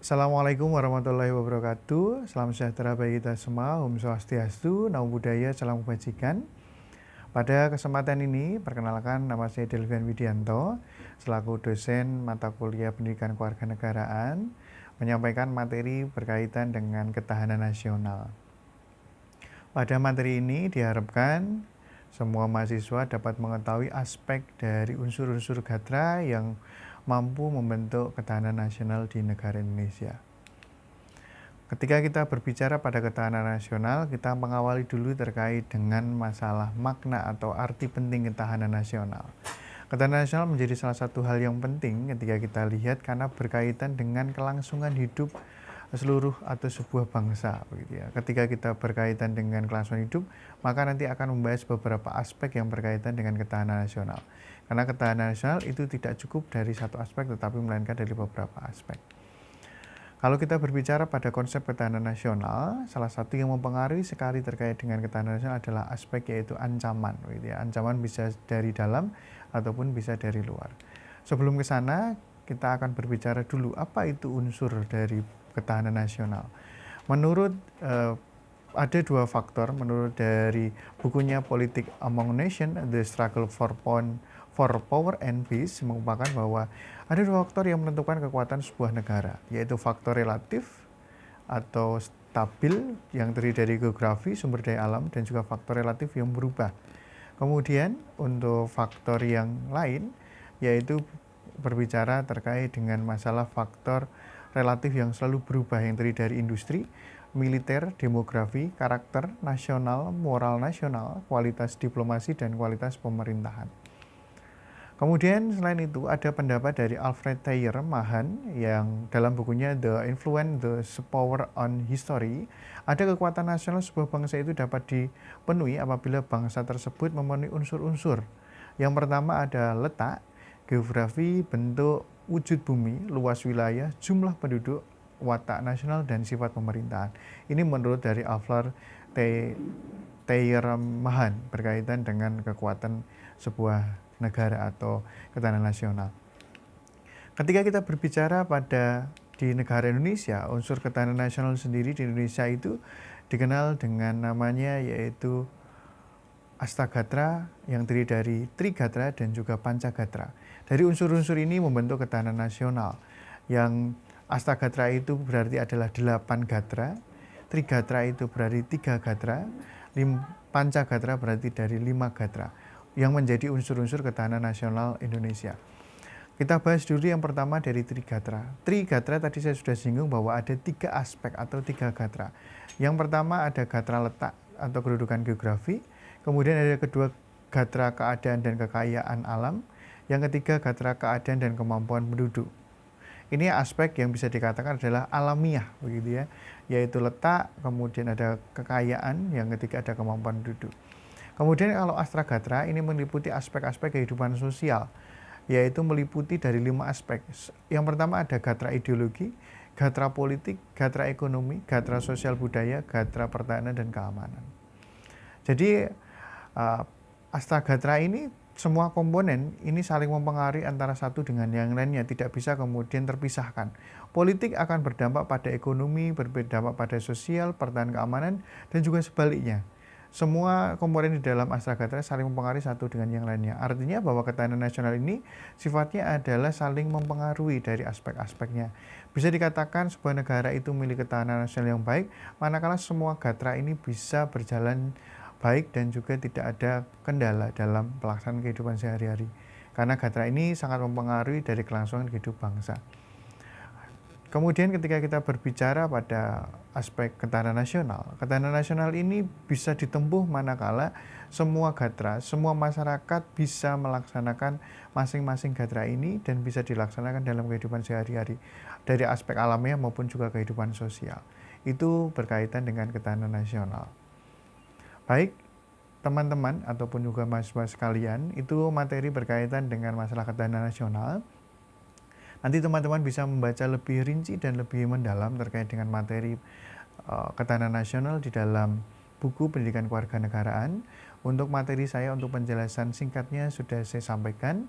Assalamualaikum warahmatullahi wabarakatuh. Salam sejahtera bagi kita semua. Om Swastiastu, Namo Buddhaya, Salam Kebajikan. Pada kesempatan ini, perkenalkan nama saya Delvian Widianto, selaku dosen mata kuliah Pendidikan Kewarganegaraan, menyampaikan materi berkaitan dengan ketahanan nasional. Pada materi ini diharapkan semua mahasiswa dapat mengetahui aspek dari unsur-unsur gatra yang mampu membentuk ketahanan nasional di negara Indonesia. Ketika kita berbicara pada ketahanan nasional, kita mengawali dulu terkait dengan masalah makna atau arti penting ketahanan nasional. Ketahanan nasional menjadi salah satu hal yang penting ketika kita lihat karena berkaitan dengan kelangsungan hidup seluruh atau sebuah bangsa, begitu ya. Ketika kita berkaitan dengan kelangsungan hidup, maka nanti akan membahas beberapa aspek yang berkaitan dengan ketahanan nasional. Karena ketahanan nasional itu tidak cukup dari satu aspek, tetapi melainkan dari beberapa aspek. Kalau kita berbicara pada konsep ketahanan nasional, salah satu yang mempengaruhi sekali terkait dengan ketahanan nasional adalah aspek yaitu ancaman, gitu ya. Ancaman bisa dari dalam ataupun bisa dari luar. Sebelum ke sana, kita akan berbicara dulu apa itu unsur dari ketahanan nasional. Menurut ada dua faktor menurut dari bukunya Politik Among Nations, The Struggle for Power and Peace, mengungkapkan bahwa ada dua faktor yang menentukan kekuatan sebuah negara, yaitu faktor relatif atau stabil yang terdiri dari geografi, sumber daya alam, dan juga faktor relatif yang berubah. Kemudian untuk faktor yang lain, yaitu berbicara terkait dengan masalah faktor relatif yang selalu berubah yang terdiri dari industri, militer, demografi, karakter nasional, moral nasional, kualitas diplomasi, dan kualitas pemerintahan. Kemudian selain itu ada pendapat dari Alfred Thayer Mahan yang dalam bukunya The Influence the Power on History, ada kekuatan nasional sebuah bangsa itu dapat dipenuhi apabila bangsa tersebut memenuhi unsur-unsur. Yang pertama ada letak, geografi, bentuk, wujud bumi, luas wilayah, jumlah penduduk, watak nasional, dan sifat pemerintahan. Ini menurut dari Alfred Thayer Mahan berkaitan dengan kekuatan sebuah negara atau ketahanan nasional. Ketika kita berbicara pada di negara Indonesia, unsur ketahanan nasional sendiri di Indonesia itu dikenal dengan namanya yaitu Astagatra yang terdiri dari Trigatra dan juga Pancagatra. Dari unsur-unsur ini membentuk ketahanan nasional. Yang Astagatra itu berarti adalah 8 gatra, Trigatra itu berarti 3 gatra, Pancagatra berarti dari 5 gatra yang menjadi unsur-unsur ketahanan nasional Indonesia. Kita bahas dulu yang pertama dari Trigatra. Trigatra tadi saya sudah singgung bahwa ada 3 aspek atau 3 gatra. Yang pertama ada gatra letak atau kedudukan geografi. Kemudian ada kedua gatra keadaan dan kekayaan alam. Yang ketiga gatra keadaan dan kemampuan penduduk. Ini aspek yang bisa dikatakan adalah alamiah, begitu ya, yaitu letak, kemudian ada kekayaan, yang ketiga ada kemampuan penduduk. Kemudian kalau Astragatra ini meliputi aspek-aspek kehidupan sosial, yaitu meliputi dari 5 aspek. Yang pertama ada gatra ideologi, gatra politik, gatra ekonomi, gatra sosial budaya, gatra pertahanan dan keamanan. Jadi Astagatra ini semua komponen ini saling mempengaruhi antara satu dengan yang lainnya, tidak bisa kemudian terpisahkan. Politik akan berdampak pada ekonomi, berdampak pada sosial, pertahanan, keamanan, dan juga sebaliknya. Semua komponen di dalam Astagatra saling mempengaruhi satu dengan yang lainnya. Artinya bahwa ketahanan nasional ini sifatnya adalah saling mempengaruhi dari aspek-aspeknya. Bisa dikatakan sebuah negara itu milik ketahanan nasional yang baik, manakala semua gatra ini bisa berjalan baik dan juga tidak ada kendala dalam pelaksanaan kehidupan sehari-hari. Karena gatra ini sangat mempengaruhi dari kelangsungan hidup bangsa. Kemudian ketika kita berbicara pada aspek ketahanan nasional ini bisa ditempuh manakala semua gatra, semua masyarakat bisa melaksanakan masing-masing gatra ini dan bisa dilaksanakan dalam kehidupan sehari-hari dari aspek alamiah maupun juga kehidupan sosial. Itu berkaitan dengan ketahanan nasional. Baik, teman-teman ataupun juga mahasiswa sekalian, itu materi berkaitan dengan masalah ketahanan nasional. Nanti teman-teman bisa membaca lebih rinci dan lebih mendalam terkait dengan materi ketahanan nasional di dalam buku Pendidikan Kewarganegaraan. Untuk materi saya untuk penjelasan singkatnya sudah saya sampaikan.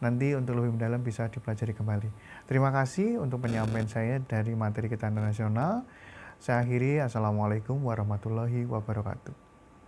nanti untuk lebih mendalam bisa dipelajari kembali. Terima kasih untuk penyampaian saya dari materi ketahanan nasional. Saya akhiri, Assalamualaikum warahmatullahi wabarakatuh.